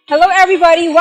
Hello, everybody.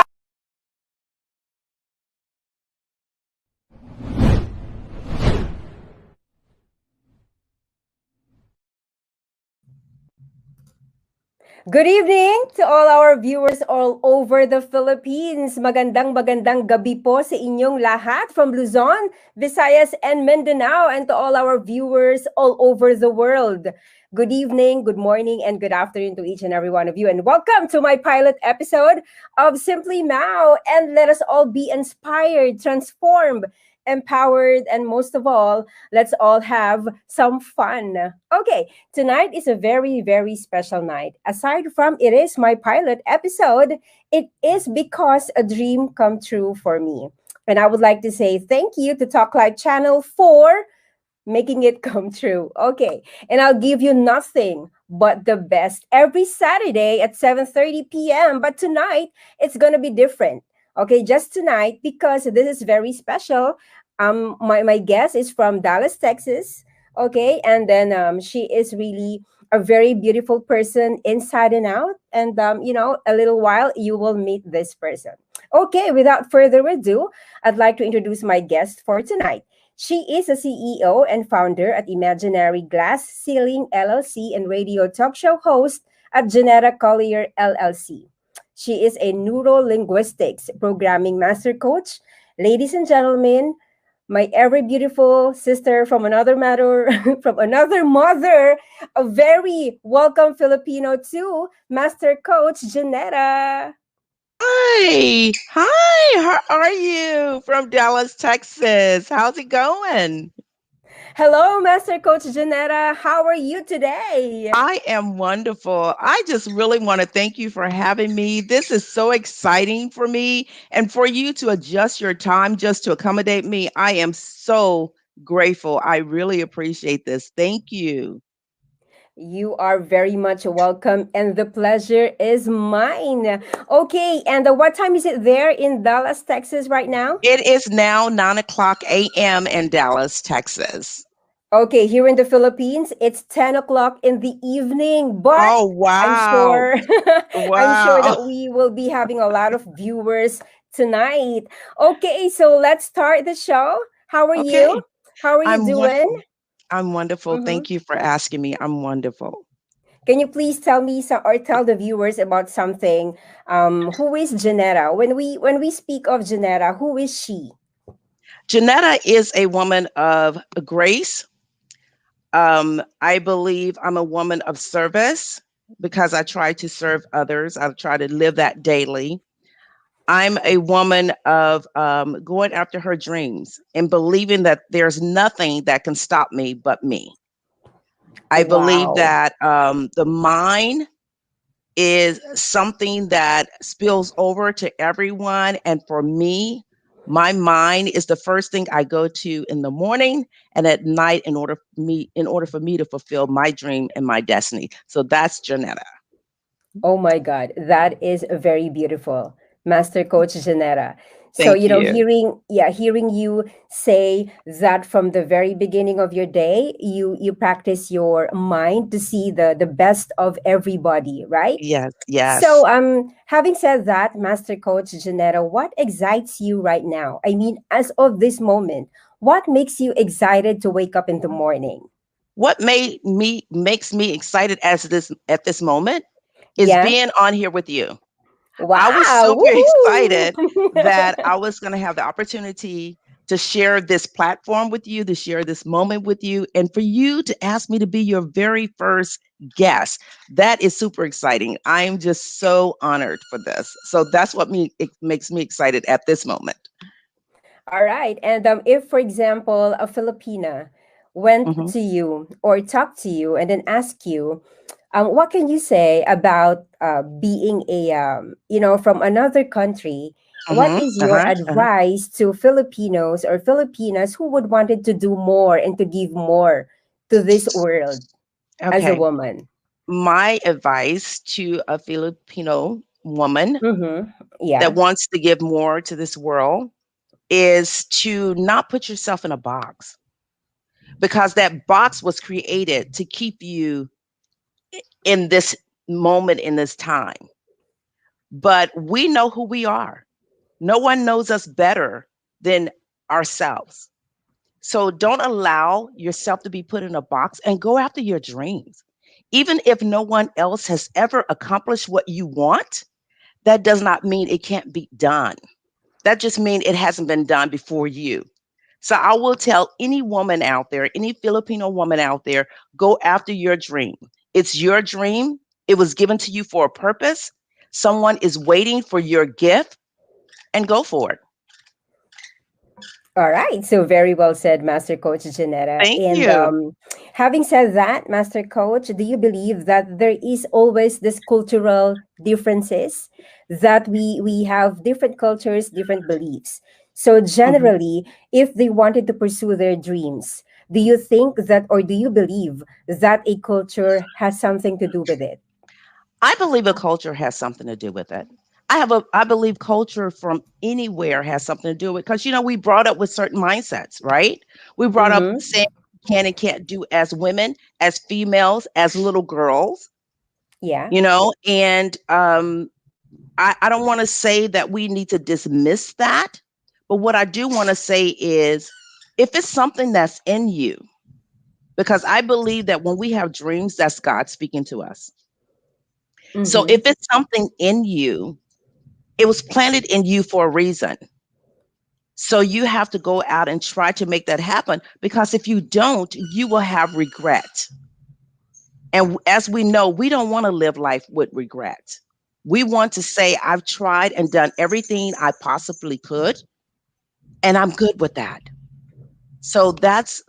Good evening to all our viewers all over the Philippines. Magandang gabi po sa inyong lahat from Luzon, Visayas, and Mindanao, and to all our viewers all over the world. Good evening, good morning, and good afternoon to each and every one of you. And welcome to my pilot episode of Simply Mao. And let us all be inspired, transformed, empowered, and most of all, let's all have some fun. Okay, tonight is a very, very special night. Aside from it is my pilot episode, it is because a dream come true for me. And I would like to say thank you to Talk Live Channel for making it come true. Okay, and I'll give you nothing but the best every Saturday at 7:30 p.m. But tonight, it's going to be different. Okay, just tonight because this is very special. My guest is from Dallas, Texas. Okay, and then she is really a very beautiful person inside and out. And a little while you will meet this person. Okay, without further ado, I'd like to introduce my guest for tonight. She is a CEO and founder at Imaginary Glass Ceiling LLC and radio talk show host at JEANNETTA Collier LLC. She is a neuro linguistics programming master coach. Ladies and gentlemen, my ever beautiful sister from another matter, from another mother, a very welcome Filipino to Master Coach Jeanetta. Hi. Hi. How are you from Dallas, Texas? How's it going? Hello, Master Coach Jeanetta. How are you today? I am wonderful. I just really want to thank you for having me. This is so exciting for me and for you to adjust your time just to accommodate me. I am so grateful. I really appreciate this. Thank you. You are very much welcome, and the pleasure is mine. Okay, and what time is it there in Dallas, Texas, right now? It is now 9 o'clock a.m. in Dallas, Texas. Okay, here in the Philippines, it's 10 o'clock in the evening, but Oh, I'm wow. sure I'm sure Wow. that we will be having a lot of viewers tonight. Okay, so let's start the show. How are you? Okay. How are you I'm doing? wonderful. I'm wonderful. Mhm. Thank you for asking me. I'm wonderful. Can you please tell me or tell the viewers about something? Who is Janetta? When we speak of Janetta, who is she? Janetta is a woman of grace. I believe I'm a woman of service because I try to serve others. I try to live that daily. I'm a woman of going after her dreams and believing that there's nothing that can stop me but me. I believe Wow. that the mind is something that spills over to everyone. And for me, my mind is the first thing I go to in the morning and at night in order for me to fulfill my dream and my destiny. So that's Janetta. Oh my God, that is very beautiful, Master Coach Janetta. So, Thank you. hearing you say that from the very beginning of your day, you practice your mind to see the best of everybody, right? Yes, yes. So, having said that, Master Coach Janetta, what excites you right now? I mean, as of this moment, what makes you excited to wake up in the morning? What made me makes me excited as this at this moment is Yeah. being on here with you. I was Wow. super excited that Woohoo! I was going to have the opportunity to share this platform with you, to share this moment with you, and for you to ask me to be your very first guest. That is super exciting. I am just so honored for this. So that's what it makes me excited at this moment. All right. And if, for example, a Filipina went Hmm. to you or talked to you and then asked you, what can you say about being from another country? What Hmm. is your Uh-huh. Uh-huh. advice to Filipinos or Filipinas who would wanted to do more and to give more to this world as a Okay. woman? My advice to a Filipino woman Mm-hmm. that Yeah. wants to give more to this world is to not put yourself in a box, because that box was created to keep you in this moment, in this time. but we know who we are. No one knows us better than ourselves. So don't allow yourself to be put in a box and go after your dreams. Even if no one else has ever accomplished what you want, that does not mean it can't be done. That just means it hasn't been done before you. So I will tell any woman out there, any Filipino woman out there, go after your dream. It's your dream. It was given to you for a purpose. Someone is waiting for your gift, and go for it. All right. So very well said, Master Coach Janetta. Thank And you. having said that, Master Coach, do you believe that there is always this cultural differences, that we have different cultures, different beliefs? So Mhm. generally, if they wanted to pursue their dreams, do you think that, or do you believe that a culture has something to do with it? I believe a culture has something to do with it. I believe culture from anywhere has something to do with, because we brought up with certain mindsets, right? We brought up Mm-hmm. saying can and can't do as women, as females, as little girls, Yeah. and I don't want to say that we need to dismiss that, but what I do want to say is if it's something that's in you, because I believe that when we have dreams, that's God speaking to us. So Mm-hmm. if it's something in you, it was planted in you for a reason. So you have to go out and try to make that happen, because if you don't, you will have regret. And as we know, we don't want to live life with regret. We want to say, I've tried and done everything I possibly could, and I'm good with that. So that's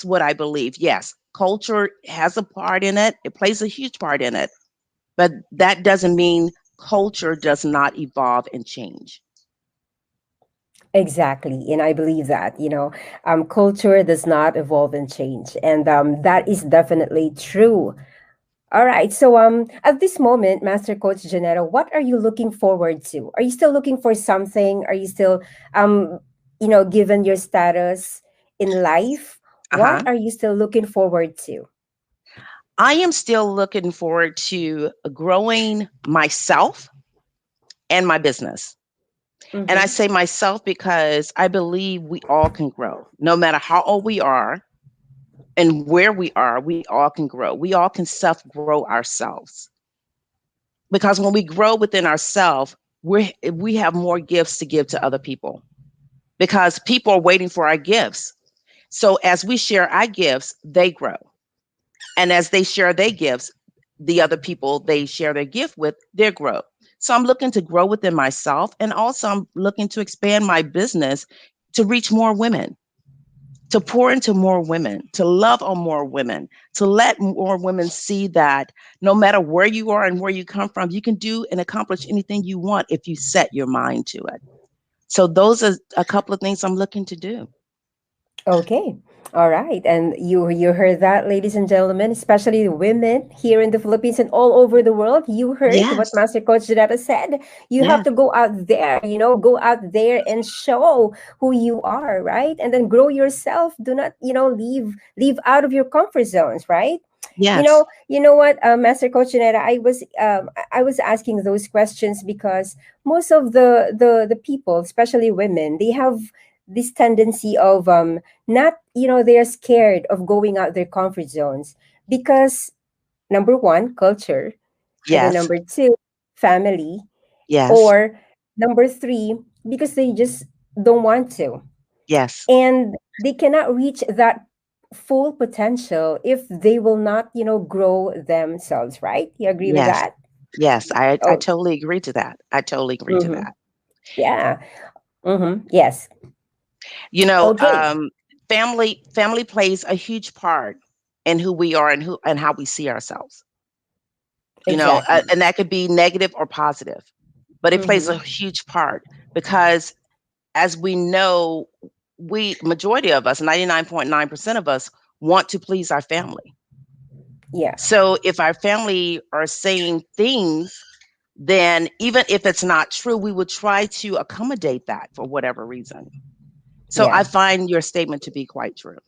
what I believe. Yes, culture has a part in it. It plays a huge part in it. But that doesn't mean culture does not evolve and change. Exactly. And I believe that, culture does not evolve and change. And that is definitely true. All right. So at this moment, Master Coach Janetta, what are you looking forward to? Are you still looking for something? Are you still um given your status in life, what Uh-huh. are you still looking forward to? I am still looking forward to growing myself and my business. And I Mm-hmm. say myself because I believe we all can grow. No matter how old we are and where we all can grow. We all can self grow ourselves. Because when we grow within ourselves, we have more gifts to give to other people, because people are waiting for our gifts. So as we share our gifts, they grow. And as they share their gifts, the other people they share their gift with, they grow. So I'm looking to grow within myself. And also, I'm looking to expand my business to reach more women, to pour into more women, to love on more women, to let more women see that no matter where you are and where you come from, you can do and accomplish anything you want if you set your mind to it. So those are a couple of things I'm looking to do. Okay. All right. And you heard that, ladies and gentlemen, especially the women here in the Philippines and all over the world. You heard what Yes. Master Coach Janetta said. You have Yes. to go out there, go out there and show who you are, right? And then grow yourself. Do not, leave out of your comfort zones, right? Yes. You know what, Master Coach Janetta, I was asking those questions because most of the people, especially women, they have this tendency of not, they're scared of going out their comfort zones because number one, culture, and then Yes. number two, family, Yes. or number three, because they just don't want to, Yes. and they cannot reach that full potential if they will not, grow themselves, right? You agree with Yes. that? Yes. I Oh. totally agree to that. I totally agree to Mm-hmm. that. Yeah. Mm-hmm. Yes. You know, Okay. family plays a huge part in who we are and who and how we see ourselves. Exactly. And that could be negative or positive, but it plays Mm-hmm. a huge part because, as we know, we majority of us, 99.9% of us, want to please our family. Yeah. So if our family are saying things, then even if it's not true, we would try to accommodate that for whatever reason. So I Yeah. find your statement to be quite true.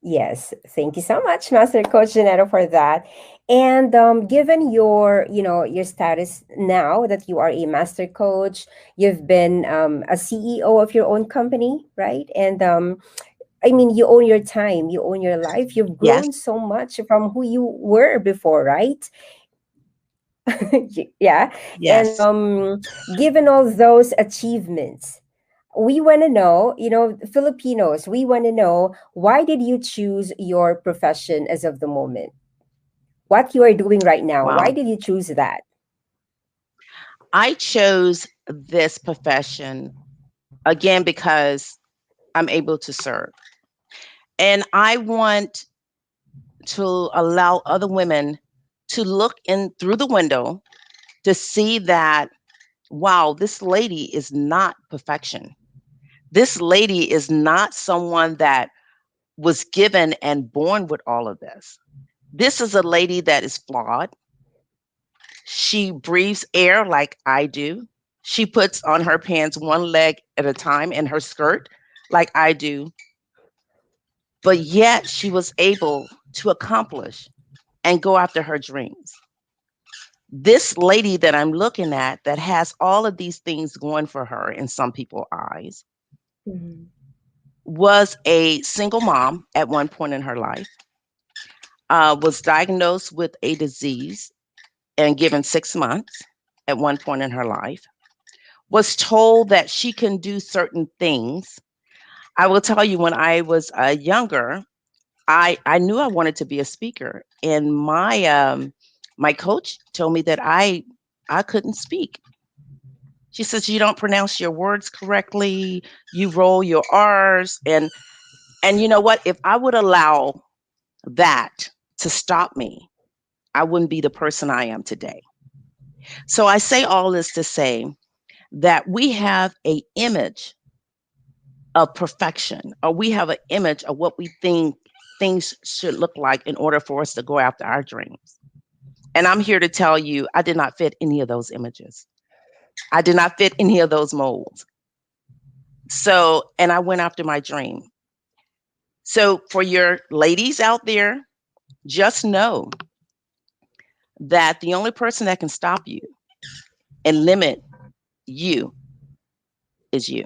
Yes, thank you so much, Master Coach Janetta, for that. And given your, your status now that you are a master coach, you've been a CEO of your own company, right? And I mean, you own your time, you own your life. You've Yes, grown so much from who you were before, right? Yeah. And yes. given all those achievements, we want to know, Filipinos, we want to know, why did you choose your profession as of the moment? What you are doing right now, why Wow. did you choose that? I chose this profession again because I'm able to serve. And I want to allow other women to look in through the window to see that, wow, this lady is not perfection. This lady is not someone that was given and born with all of this. This is a lady that is flawed. She breathes air like I do. She puts on her pants one leg at a time in her skirt like I do. But yet she was able to accomplish and go after her dreams. This lady that I'm looking at that has all of these things going for her in some people's eyes Mhm. was a single mom at one point in her life, was diagnosed with a disease and given 6 months at one point in her life, was told that she can do certain things. I will tell you, when I was younger, I knew I wanted to be a speaker, and my coach told me that I couldn't speak. She says you don't pronounce your words correctly, you roll your R's, and you know what? If I would allow that to stop me, I wouldn't be the person I am today. So I say all this to say that we have a image of perfection, or we have an image of what we think things should look like in order for us to go after our dreams. And I'm here to tell you, I did not fit any of those images. I did not fit any of those molds. So, and I went after my dream. So, for your ladies out there, just know that the only person that can stop you and limit you is you.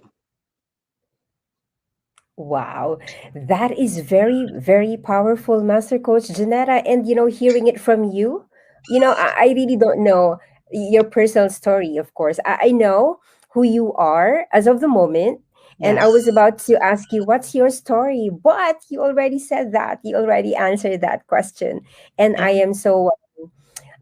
Wow, that is very, very powerful, Master Coach Janetta. And hearing it from you, I really don't know your personal story, of course. I know who you are as of the moment. And I Yes. was about to ask you, what's your story? But you already said that. You already answered that question. And I Yeah. am so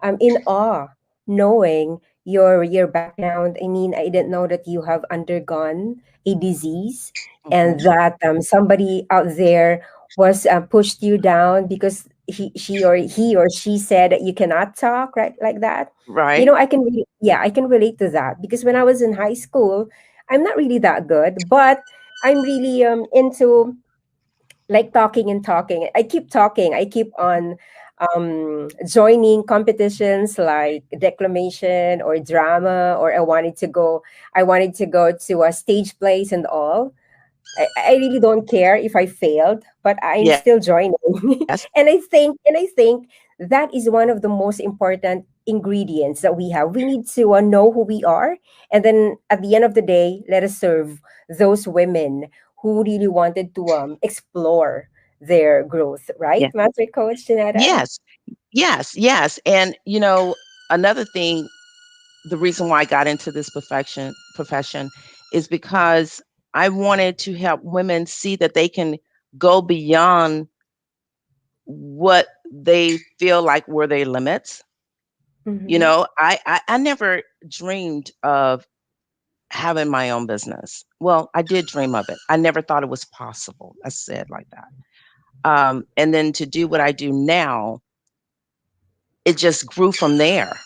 I'm in awe knowing your background. I mean, I didn't know that you have undergone a disease, and Hmm. that somebody out there was pushed you down because he or she said that you cannot talk, right, like that. Right. I can relate to that because when I was in high school, I'm not really that good, but I'm really into like talking and talking. I keep talking. I keep on joining competitions like declamation or drama, or I wanted to go to a stage plays and all. I really don't care if I failed, but I'm Yes. still joining. And I think that is one of the most important ingredients that we have. We need to know who we are, and then at the end of the day, let us serve those women who really wanted to explore their growth, right, Yeah. Master Coach Janetta? Yes. Yes. Yes. And another thing, the reason why I got into this profession is because I wanted to help women see that they can go beyond what they feel like were their limits. Mm-hmm. I never dreamed of having my own business. Well, I did dream of it. I never thought it was possible. I said like that. And then to do what I do now, it just grew from there.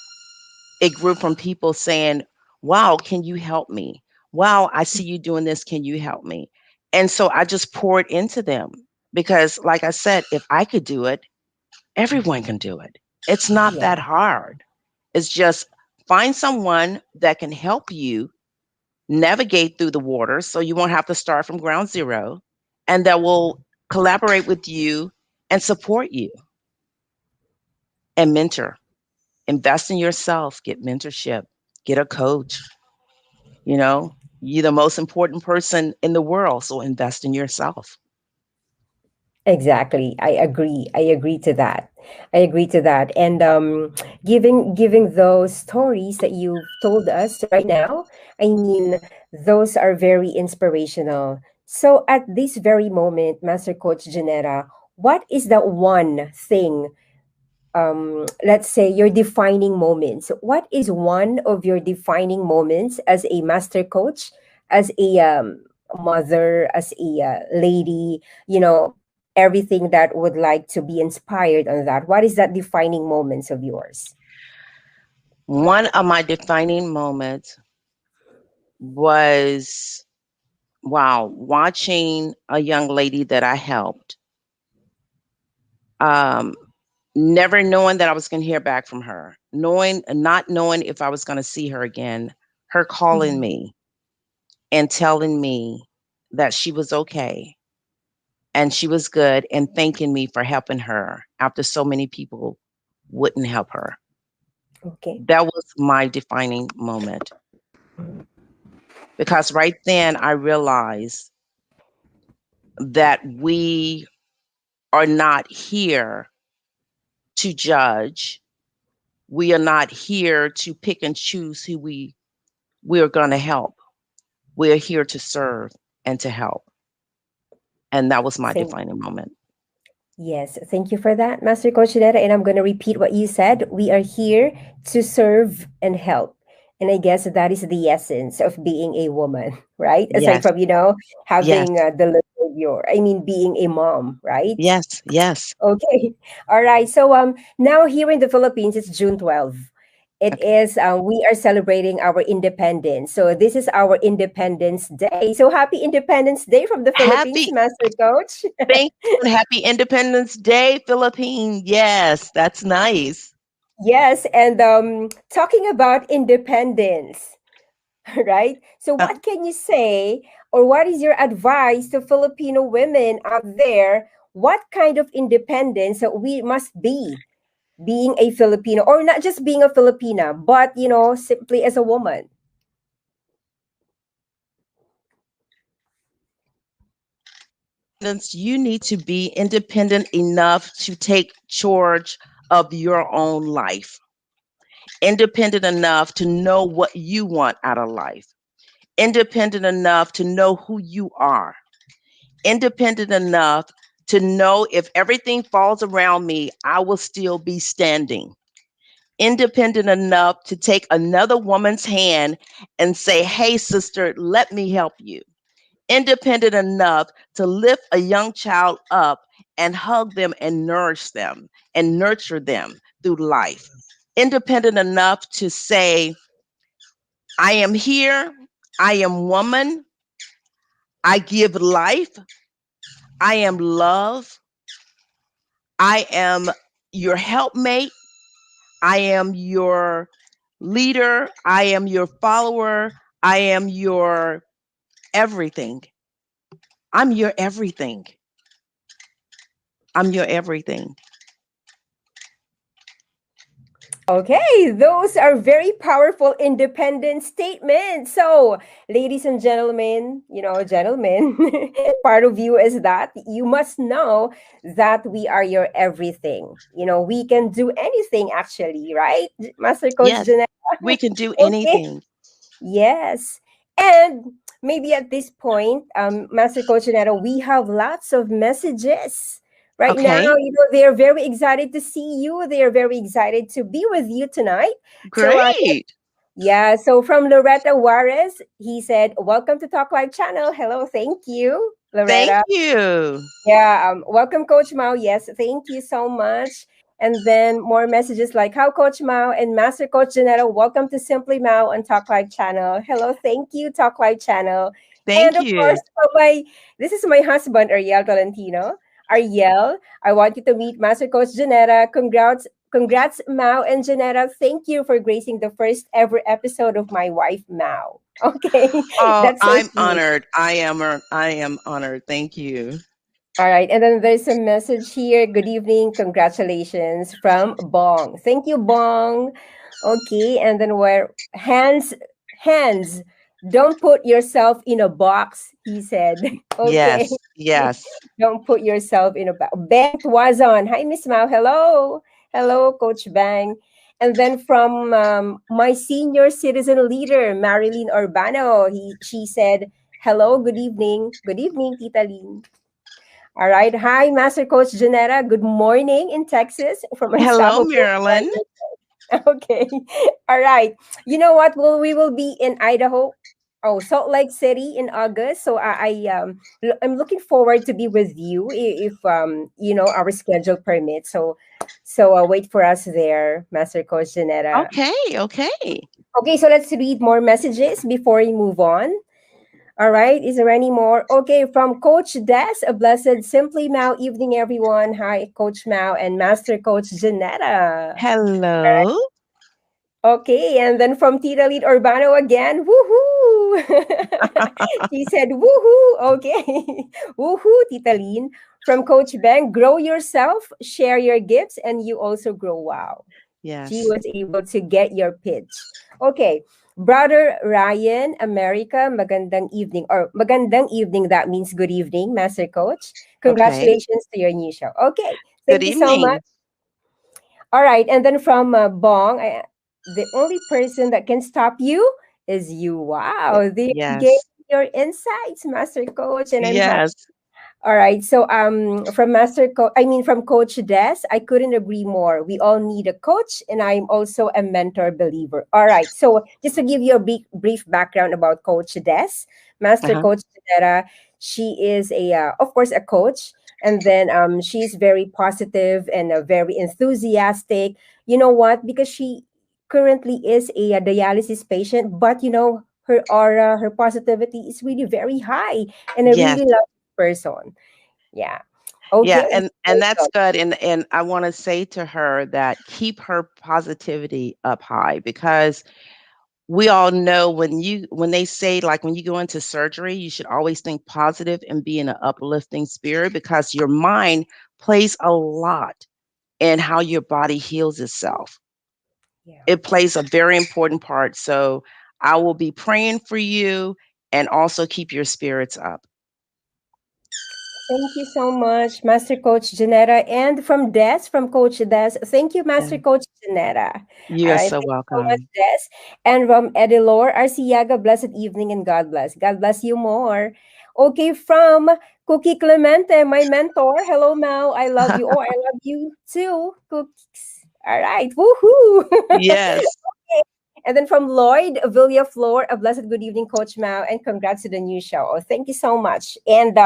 It grew from people saying, wow, can you help me? Wow, I see you doing this. Can you help me? And so I just poured into them because, like I said, if I could do it, everyone can do it. It's not Yeah. that hard. It's just find someone that can help you navigate through the water so you won't have to start from ground zero, and that will collaborate with you, and support you and mentor. Invest in yourself, get mentorship, get a coach. You know, you're the most important person in the world, so invest in yourself. Exactly. I agree. I agree to that. I agree to that. And giving those stories that you've told us right now, I mean, those are very inspirational. So at this very moment, Master Coach Janetta, what is that one thing, let's say, your defining moments? What is one of your defining moments as a master coach, as a mother, as a lady, everything that would like to be inspired on that? What is that defining moments of yours? One of my defining moments was, wow, watching a young lady that I helped, um, never knowing that I was going to hear back from her, not knowing if I was going to see her again, her calling Mhm. me and telling me that she was okay and she was good and thanking me for helping her after so many people wouldn't help her. Okay. That was my defining moment because right then I realized that we are not here to judge. We are not here to pick and choose who we are going to help. We are here to serve and to help. And that was my Thank defining moment. Yes, thank you for that, Master Coach Neta. And I'm going to repeat what you said. We are here to serve and help. And I guess that is the essence of being a woman, right? Aside Yes, from, yes, having delivered being a mom, right? yes, yes. Okay. All right. So now here in the Philippines, it's June 12th. It Okay. is we are celebrating our independence. So this is our Independence Day. So happy Independence Day from the Philippines, Happy, Master Coach. thank you, and happy Independence Day, Philippines. Yes, that's nice. Yes, and talking about independence, right? So, Uh, what can you say, or what is your advice to Filipino women out there? What kind of independence that we must be being a Filipino, or not just being a Filipina, but simply as a woman? You need to be independent enough to take charge of your own life, independent enough to know what you want out of life, independent enough to know who you are, independent enough to know if everything falls around me, I will still be standing. Independent enough to take another woman's hand and say, hey, sister, let me help you. Independent enough to lift a young child up and hug them and nourish them and nurture them through life. Independent enough to say, I am here, I am woman, I give life, I am love, I am your helpmate, I am your leader, I am your follower, I am your everything. I'm your everything. I'm your everything. Okay, those are very powerful independent statements. So, ladies and gentlemen, gentlemen, part of you is that you must know that we are your everything. We can do anything actually, right? Master Coach Yes, Jeanette. we can do Okay. anything. Yes. And maybe at this point, Master Coach Neto, we have lots of messages. Right now, Okay, they are very excited to see you. They are very excited to be with you tonight. So, great. yeah, so from Loretta Juarez, he said, welcome to Talk Live channel. Hello, thank you, Thank Loretta. you. Yeah, welcome, Coach Mao. Yes, thank you so much. And then more messages like, how Coach Mao and Master Coach Janetta, welcome to Simply Mao on Talk Live channel. Hello, thank you, Talk Live channel. And Thank of course, you. this is my husband, Ariel Tolentino. Ariel, I want you to meet Master Coach Janetta. Congrats, Mao and Janetta. Thank you for gracing the first ever episode of my wife, Mao. Okay, Oh, that's so I'm sweet. honored. I am honored. Thank you. All right, and then there's a message here. Good evening, congratulations from Bong. Thank you, Bong. Okay, and then where hands, don't put yourself in a box, he said. Okay, Yes, yes. don't put yourself in a box. Bang Tuazon. Hi, Miss Mao. Hello. Hello, Coach Bang. And then from my senior citizen leader, Marilyn Urbano, she said, hello, good evening. Good evening, Tita Lynn. All right. Hi, Master Coach Janetta. Good morning in Texas from Hello, Unstoppable. Marilyn. Okay. All right. You know what? Well, we will be in Idaho. Oh, Salt Lake City in August. So I'm looking forward to be with you if our schedule permits. So wait for us there, Master Coach Janetta. Okay, okay. Okay, so let's read more messages before we move on. All right. Is there any more? Okay. From Coach Des, a blessed Simply Mao evening, everyone. Hi, Coach Mao and Master Coach Janetta. Hello. Okay. And then from Tita Lead Urbano again. Woohoo. She said, woohoo. Okay. Woohoo, Tita Lean. From Coach Ben, grow yourself, share your gifts, and you also grow. Wow. She Yes. was able to get your pitch. Okay. Brother Ryan, America, magandang evening. Or magandang evening, that means good evening, Master Coach. Okay. Congratulations to your new show. Okay. Good Thank you so much. evening. All right. And then from Bong, the only person that can stop you is you. Wow. There you gave Yes. your insights, Master Coach. And I'm happy. Yes. All right. So from Coach Des, I couldn't agree more. We all need a coach, and I'm also a mentor believer. All right. So just to give you a brief background about Coach Des, Master Uh-huh. Coach Janetta, she is of course, a coach, and then she's very positive and very enthusiastic. You know what? Because she currently is a dialysis patient, but her aura, her positivity is really very high, and I Yes. really love this person. Yeah. Yeah, Okay. and that's good. And I want to say to her that keep her positivity up high because we all know when they say like when you go into surgery, you should always think positive and be in an uplifting spirit because your mind plays a lot in how your body heals itself. Yeah. It plays a very important part. So I will be praying for you and also keep your spirits up. Thank you so much, Master Coach Janetta. And from Coach Des, thank you, Master Yeah. Coach Janetta. All You are right, so thank you so much, welcome. Des. And from Edilor Arciaga, blessed evening and God bless. God bless you more. Okay, from Cookie Clemente, my mentor. Hello, Mal. I love you. Oh, I love you too, Cookies. All right, woohoo. Yes. And then from Lloyd Villaflor, a blessed good evening, Coach Mao, and congrats to the new show. Oh, thank you so much. And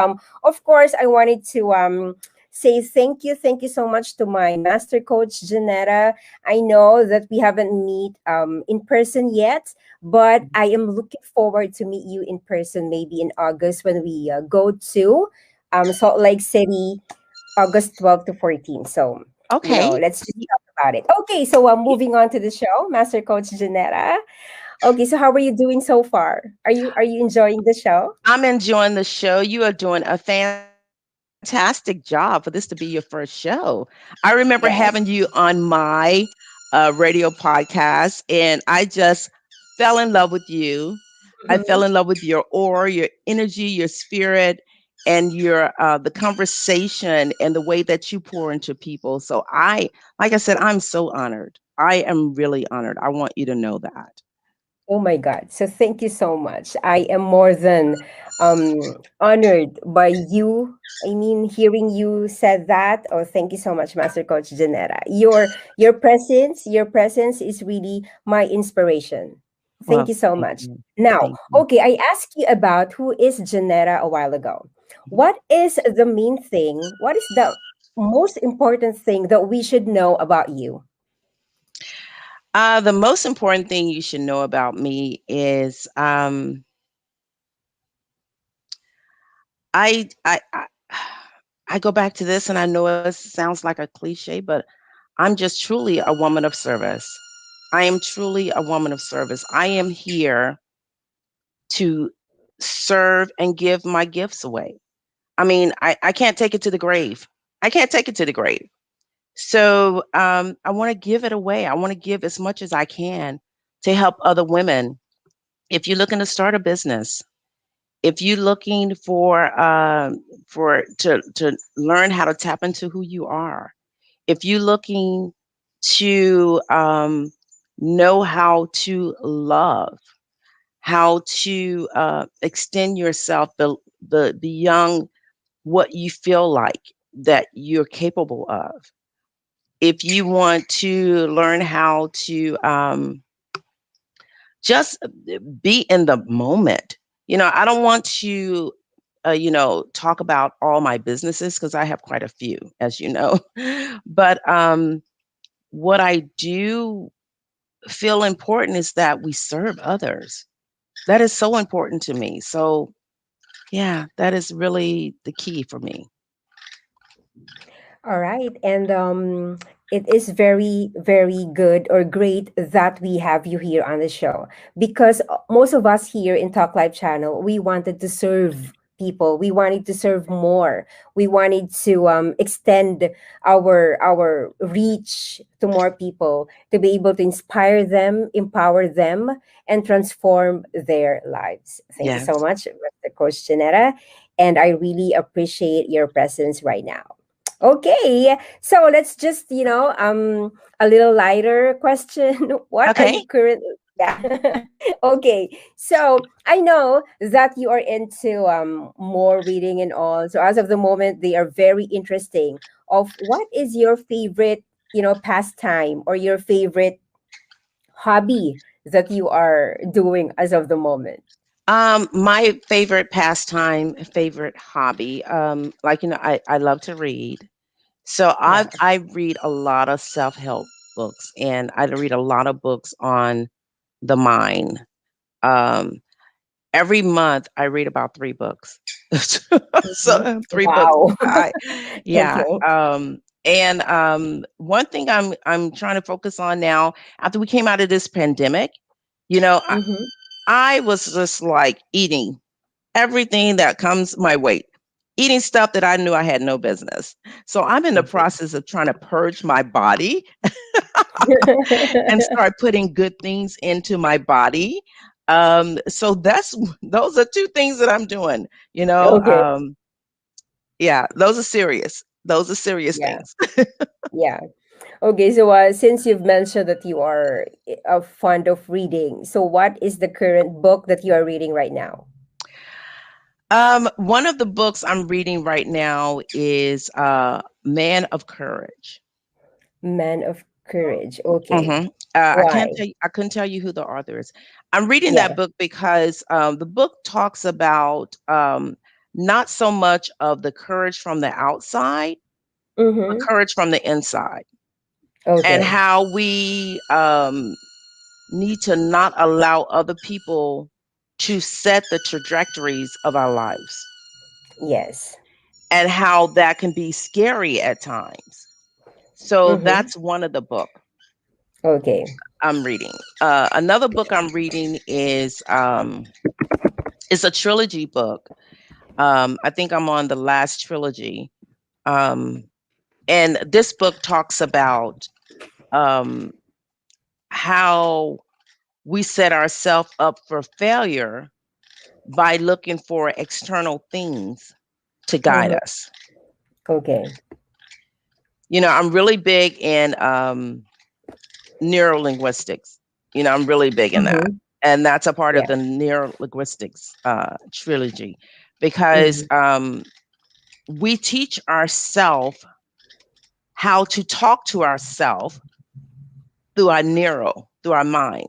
of course, I wanted to say thank you so much to my master coach, Janetta. I know that we haven't meet in person yet, but I am looking forward to meet you in person maybe in August when we go to Salt Lake City, August 12 to 14. So, Okay. let's just talk about it. Okay, so moving on to the show, Master Coach Janetta. Okay, so how are you doing so far? Are you enjoying the show? I'm enjoying the show. You are doing a fantastic job for this to be your first show. I remember having you Yes. on my radio podcast, and I just fell in love with you. I fell Mhm. in love with your aura, your energy, your spirit, and your the conversation and the way that you pour into people. So like I said, I'm so honored. I am really honored. I want you to know that. Oh my God. So thank you so much. I am more than honored by you. I mean, hearing you said that. Oh, thank you so much, Master Coach Janetta. Your presence is really my inspiration. Thank Well, you so thank much. you. Now, Thank you. okay, I asked you about who is Janetta a while ago. What is the main thing? What is the most important thing that we should know about you? The most important thing you should know about me is I I go back to this, and I know it sounds like a cliche, but I'm just truly a woman of service. I am truly a woman of service. I am here to serve and give my gifts away. I mean, I can't take it to the grave. I can't take it to the grave. So I want to give it away. I want to give as much as I can to help other women. If you're looking to start a business, if you're looking for to learn how to tap into who you are, if you're looking to know how to love, how to extend yourself the beyond what you feel like that you're capable of. If you want to learn how to just be in the moment, I don't want to, talk about all my businesses because I have quite a few, as you know. But what I do feel important is that we serve others. That is so important to me. So, yeah, that is really the key for me. All right. And it is very, very good or great that we have you here on the show because most of us here in Talk Live channel, we wanted to serve people. We wanted to serve more. We wanted to extend our reach to more people to be able to inspire them, empower them, and transform their lives. Thank you so Yes. much, Mr. Coach Janetta. And I really appreciate your presence right now. Okay, so let's just, a little lighter question. What are Okay. you currently? Yeah. Okay, so I know that you are into more reading and all. So as of the moment, they are very interesting. Of what is your favorite, pastime or your favorite hobby that you are doing as of the moment? My favorite pastime, favorite hobby, like I love to read. So Yeah. I read a lot of self-help books, and I read a lot of books on the mind. Um, every month I read about 3 books. Mhm. So 3 books. Wow. Yeah. Okay. And one thing I'm trying to focus on now after we came out of this pandemic, you know, I, Mm-hmm. I was just like eating everything that comes my way, eating stuff that I knew I had no business. So I'm in the Okay. process of trying to purge my body and start putting good things into my body. So those are 2 things that I'm doing, you know. Okay. Yeah, those are serious. Those are serious Yeah. things. Yeah. Okay. So, since you've mentioned that you are fond of reading, so what is the current book that you are reading right now? One of the books I'm reading right now is Man of Courage. Man of Courage. Okay. Mhm. Why? I couldn't tell you who the author is. I'm reading that Yeah. book because the book talks about not so much of the courage from the outside, but Mm-hmm. courage from the inside, and Okay. how we need to not allow other people to set the trajectories of our lives, Yes. and how that can be scary at times. So Mm-hmm. that's one of the book Okay. I'm reading. Another book I'm reading is it's a trilogy book. I think I'm on the last trilogy. Um, and this book talks about um, how we set ourselves up for failure by looking for external things to guide Mm-hmm. us. Okay. I'm really big in neuro linguistics. I'm really big in that. Mm-hmm. And that's a part of Yeah. the neuro linguistics trilogy because Mm-hmm. we teach ourselves how to talk to ourselves through our neuro, through our mind.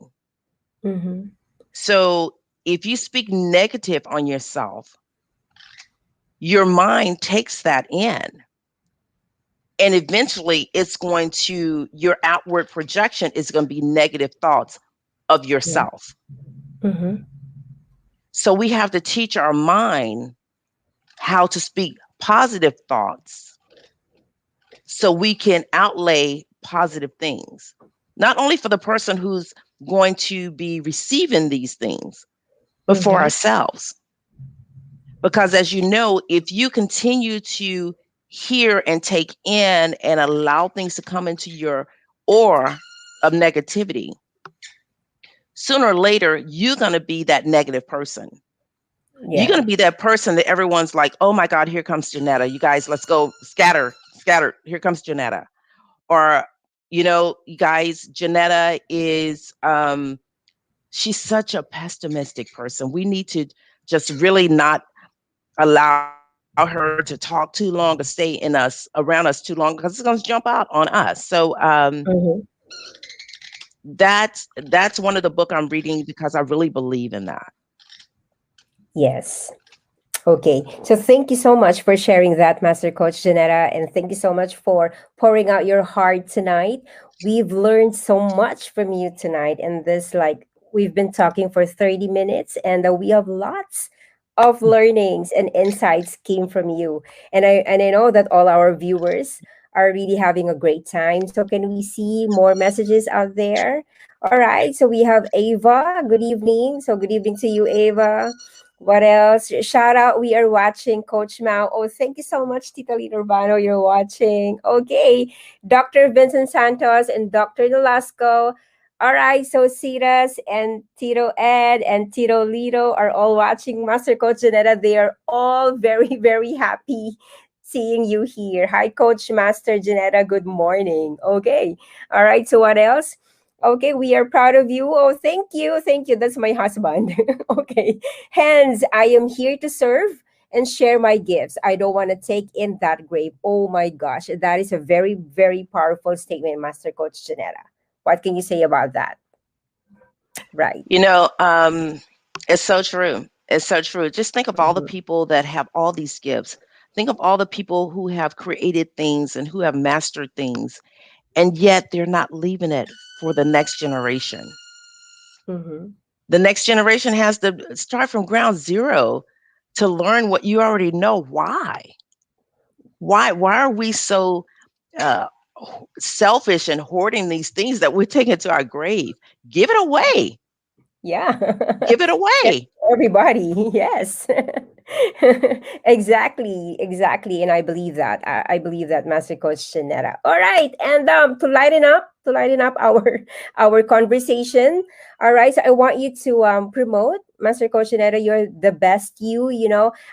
Mm-hmm. So if you speak negative on yourself, your mind takes that in. And eventually your outward projection is going to be negative thoughts of Yeah. yourself. Mm-hmm. So we have to teach our mind how to speak positive thoughts so we can outlay positive things, not only for the person who's going to be receiving these things, but for Mm-hmm. ourselves. Because as you know, if you continue to hear and take in and allow things to come into your aura of negativity, sooner or later, you're going to be that negative person. You're going Yeah. to be that person that everyone's like, oh my God, here comes Jeanetta. You guys, let's go scatter, scatter. Here comes Jeanetta. Or, you guys, Jeanetta is, she's such a pessimistic person. We need to just really not allow her to talk too long, to stay in us, around us too long, because it's going to jump out on us. So, Mhm. that's one of the book I'm reading because I really believe in that. Yes. Okay, so thank you so much for sharing that, Master Coach Janetta, and thank you so much for pouring out your heart tonight. We've learned so much from you tonight, and this, like, we've been talking for 30 minutes, and we have lots of learnings and insights came from you. And I know that all our viewers are really having a great time. So can we see more messages out there? All right, so we have Ava. Good evening. So good evening to you, Ava. What else? Shout out, we are watching Coach Mao. Oh, thank you so much, Tita Lita Urbano. You're watching. Okay. Dr. Vincent Santos and Dr. Delasco. All right. So Ciras and Tito Ed and Tito Lito are all watching Master Coach Janetta. They are all very, very happy seeing you here. Hi, Coach Master Janetta. Good morning. Okay. All right. So what else? Okay, we are proud of you. Oh, thank you. Thank you. That's my husband. Okay. Hence, I am here to serve and share my gifts. I don't want to take in that grave. Oh my gosh. That is a very, very powerful statement, Master Coach Janetta. What can you say about that? Right. You know, it's so true. It's so true. Just think of all the Mhm. people that have all these gifts. Think of all the people who have created things and who have mastered things, and yet they're not leaving it for the next generation. Mhm. The next generation has to start from ground zero to learn what you already know. Why? Why are we so uh, selfish and hoarding these things that we're taking to our grave? Give it away. Yeah. Give it Yes, away. everybody. Yes. Exactly. Exactly. And I believe that. I believe that, Master Coach Shanetta. All right. And to lighten up our our conversation. All right. So I want you to promote Master Coach Janetta. You're the best you.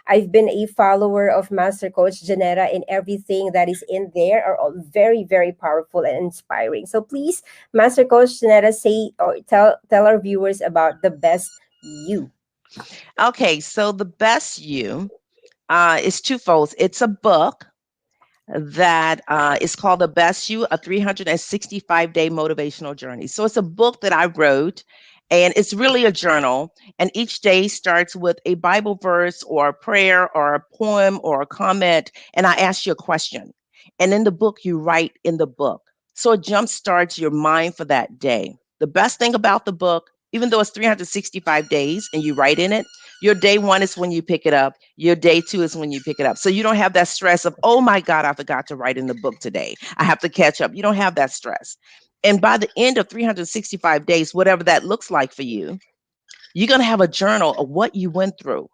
I've been a follower of Master Coach Janetta, and everything that is in there are all very, very powerful and inspiring. So please, Master Coach Janetta, say or tell our viewers about the best you. Okay, so the best you is twofold. It's a book that is called The Best You, a 365-day motivational journey. So it's a book that I wrote, and it's really a journal. And each day starts with a Bible verse or a prayer or a poem or a comment, and I ask you a question. And in the book, you write in the book. So it jumpstarts your mind for that day. The best thing about the book, even though it's 365 days and you write in it, your day one is when you pick it up. Your day two is when you pick it up. So you don't have that stress of, oh my God, I forgot to write in the book today. I have to catch up. You don't have that stress. And by the end of 365 days, whatever that looks like for you, you're going to have a journal of what you went through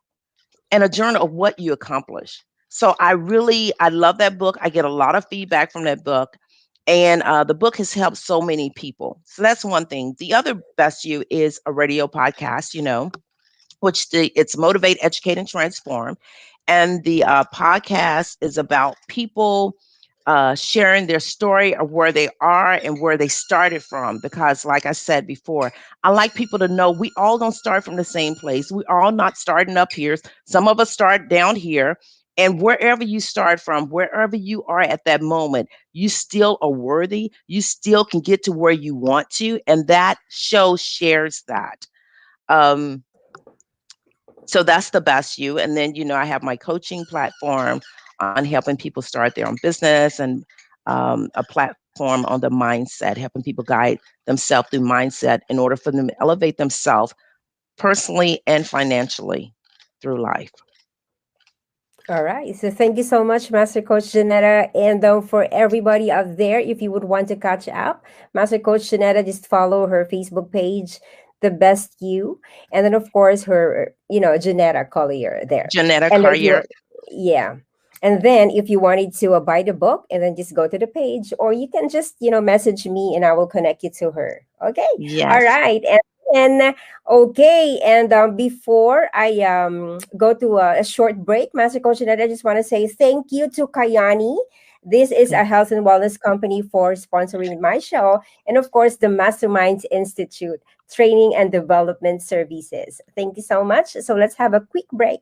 and a journal of what you accomplished. So I love that book. I get a lot of feedback from that book. And the book has helped so many people. So that's one thing. The other best you is a radio podcast, which it's Motivate, Educate, and Transform. And the podcast is about people sharing their story of where they are and where they started from. Because, like I said before, I like people to know we all don't start from the same place. We all not starting up here. Some of us start down here. And wherever you start from, wherever you are at that moment, you still are worthy. You still can get to where you want to. And that show shares that. Um, so that's the best you. And then, I have my coaching platform on helping people start their own business, and a platform on the mindset, helping people guide themselves through mindset in order for them to elevate themselves personally and financially through life. All right. So thank you so much, Master Coach Janetta. And for everybody out there, if you would want to catch up, Master Coach Janetta, just follow her Facebook page. the best you, and then of course her, Jeanetta Collier there. JEANNETTA And if COLLIER. you, yeah, and then if you wanted to buy the book, and then just go to the page, or you can just message me, and I will connect you to her. Okay, all Yes. right, and okay, and before I go to a short break, Master Coach Jeanette, I just want to say thank you to Kayani. This is a health and wellness company for sponsoring my show, and of course, the Masterminds Institute Training and Development Services. Thank you so much. So let's have a quick break.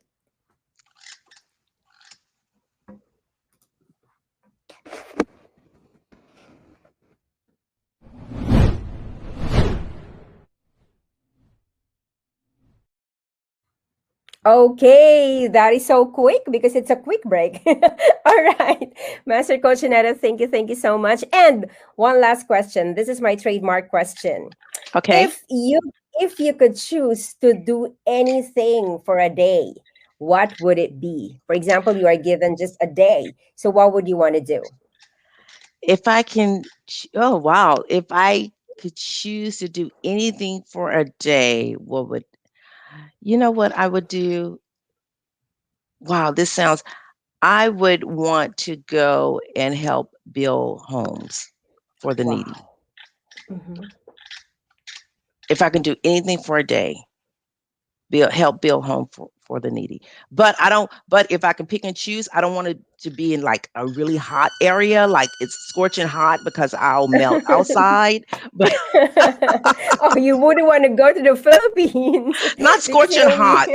Okay, that is so quick because it's a quick break. All right, Master Coach Jeanette, thank you so much. And one last question. This is my trademark question. Okay. If you could choose to do anything for a day, what would it be? For example, you are given just a day. So what would you want to do? If I can, oh wow, if I could choose to do anything for a day, what would, what I would do? Wow, this sounds, I would want to go and help build homes for the needy. Wow. Mhm. If I can do anything for a day, help build home for the needy. But if I can pick and choose, I don't want it to be in like a really hot area, like it's scorching hot because I'll melt outside. But Oh, you wouldn't want to go to the Philippines not because scorching we hot.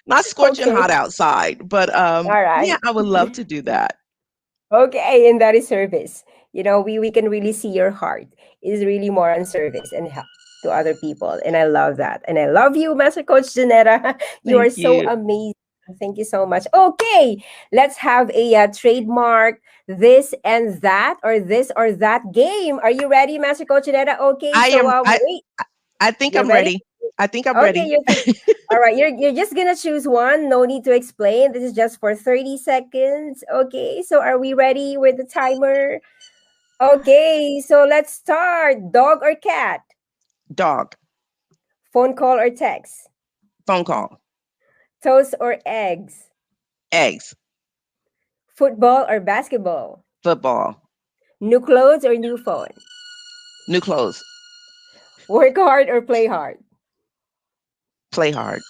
Not scorching okay. hot outside. But All yeah, right. I would love to do that. Okay, and that is service. We can really see your heart is really more on service and help to other people. And I love that. And I love you, Master Coach Janetta. You are Thank so you. amazing. Thank you so much. Okay, let's have a trademark this and that, or this or that game. Are you ready, Master Coach Janetta? Okay, I so am wait, I think you're I'm ready? ready. I think I'm Okay, ready. all right. You're just gonna choose one. No need to explain. This is just for 30 seconds. Okay, so are we ready with the timer? Okay, so let's start. Dog or cat? Dog. Phone call or text? Phone call. Toast or eggs? Eggs. Football or basketball? Football. New clothes or new phone? New clothes. Work hard or play hard? Play hard.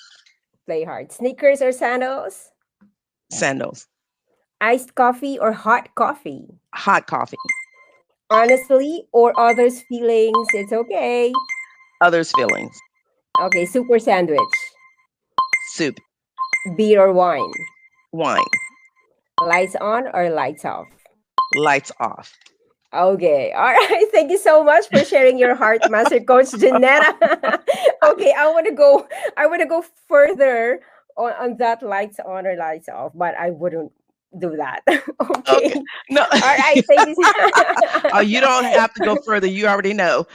Play hard. Sneakers or sandals? Sandals. Iced coffee or hot coffee? Hot coffee. Honestly or others' feelings, it's okay. Others' feelings. Okay, super sandwich. Soup. Beer or wine? Wine. Lights on or lights off? Lights off. Okay. All right. Thank you so much for sharing your heart, Master Coach Janetta. Okay, I want to go further on that lights on or lights off, but I wouldn't do that. Okay. Okay. No. All right. Thank you. Oh, you don't have to go further. You already know.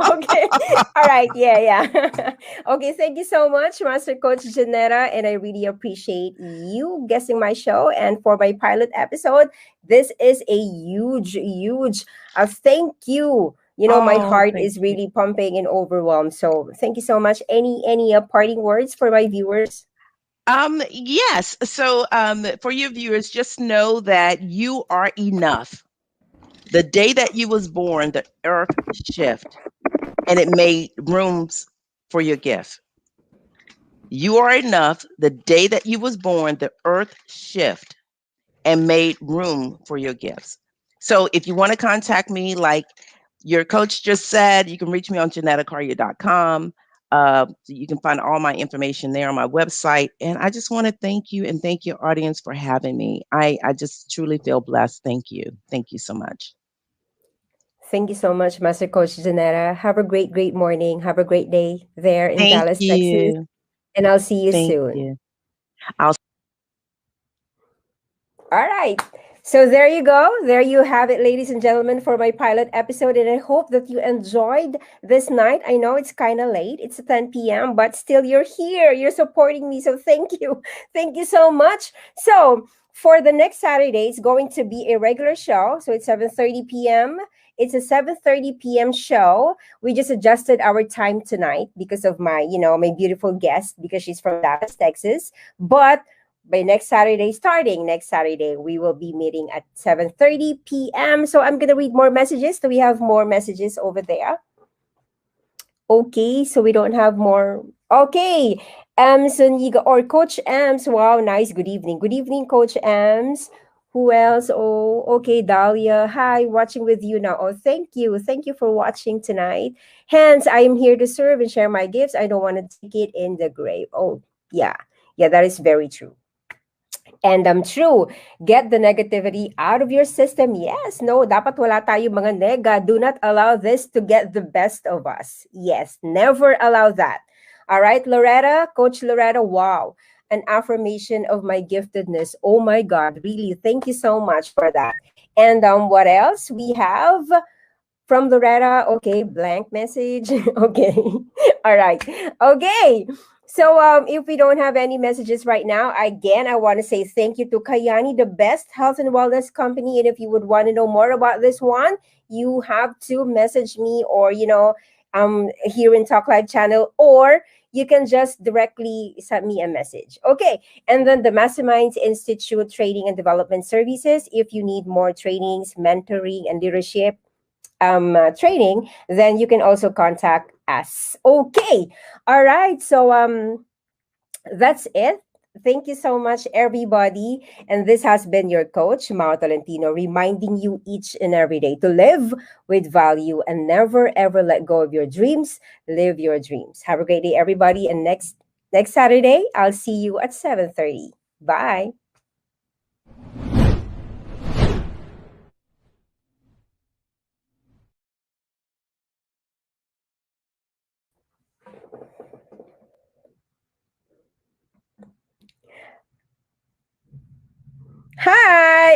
Okay. All right. Yeah, yeah. Okay. Thank you so much, Master Coach Janetta. And I really appreciate you guessing my show. And for my pilot episode, this is a huge, huge thank you. My Oh, heart thank is you. really pumping and overwhelmed. So thank you so much. Any parting words for my viewers? Yes. So, for your viewers, just know that you are enough. The day that you was born, the earth shift and it made rooms for your gift. You are enough. The day that you was born, the earth shift and made room for your gifts. So if you want to contact me, like your coach just said, you can reach me on JEANNETTACOLLIER.com. So you can find all my information there on my website. And I just want to thank you and thank your audience for having me. I just truly feel blessed. Thank you. Thank you so much. Thank you so much, Master Coach Janetta. Have a great, great morning. Have a great day there in Thank Dallas, Texas. you. And I'll see you Thank soon. you. I'll All right. So there you go. There you have it, ladies and gentlemen, for my pilot episode. And I hope that you enjoyed this night. I know it's kind of late. It's 10 p.m., but still you're here. You're supporting me. So thank you. Thank you so much. So for the next Saturday, it's going to be a regular show. So it's 7:30 p.m. It's a 7:30 p.m. show. We just adjusted our time tonight because of my beautiful guest, because she's from Dallas, Texas. But by starting next Saturday, we will be meeting at 7:30 p.m. So I'm gonna read more messages. Do we have more messages over there? Okay, so we don't have more. Okay, Soniga or Coach Ems. Wow, nice. Good evening. Good evening, Coach Ems. Who else? Oh, okay, Dahlia. Hi, watching with you now. Oh, thank you. Thank you for watching tonight. Hence, I am here to serve and share my gifts. I don't want to take it in the grave. Oh, yeah. Yeah, that is very true. And true, get the negativity out of your system. Yes, no, dapat wala tayo mga nega. Do not allow this to get the best of us. Yes, never allow that. All right, Loretta, Coach Loretta, wow. An affirmation of my giftedness. Oh my God, really, thank you so much for that. And what else? We have from Loretta, okay, blank message. Okay. All right. Okay. So if we don't have any messages right now, again, I want to say thank you to Kayani, the best health and wellness company. And if you would want to know more about this one, you have to message me, or here in Talk Live channel, or you can just directly send me a message. Okay. And then the Masterminds Institute Training and Development Services. If you need more trainings, mentoring, and leadership training, then you can also contact us. Okay. All right. So that's it. Thank you so much, everybody. And this has been your coach, Mao Tolentino, reminding you each and every day to live with value and never ever let go of your dreams. Live your dreams. Have a great day, everybody. And next Saturday, I'll see you at 7:30. Bye. Hi.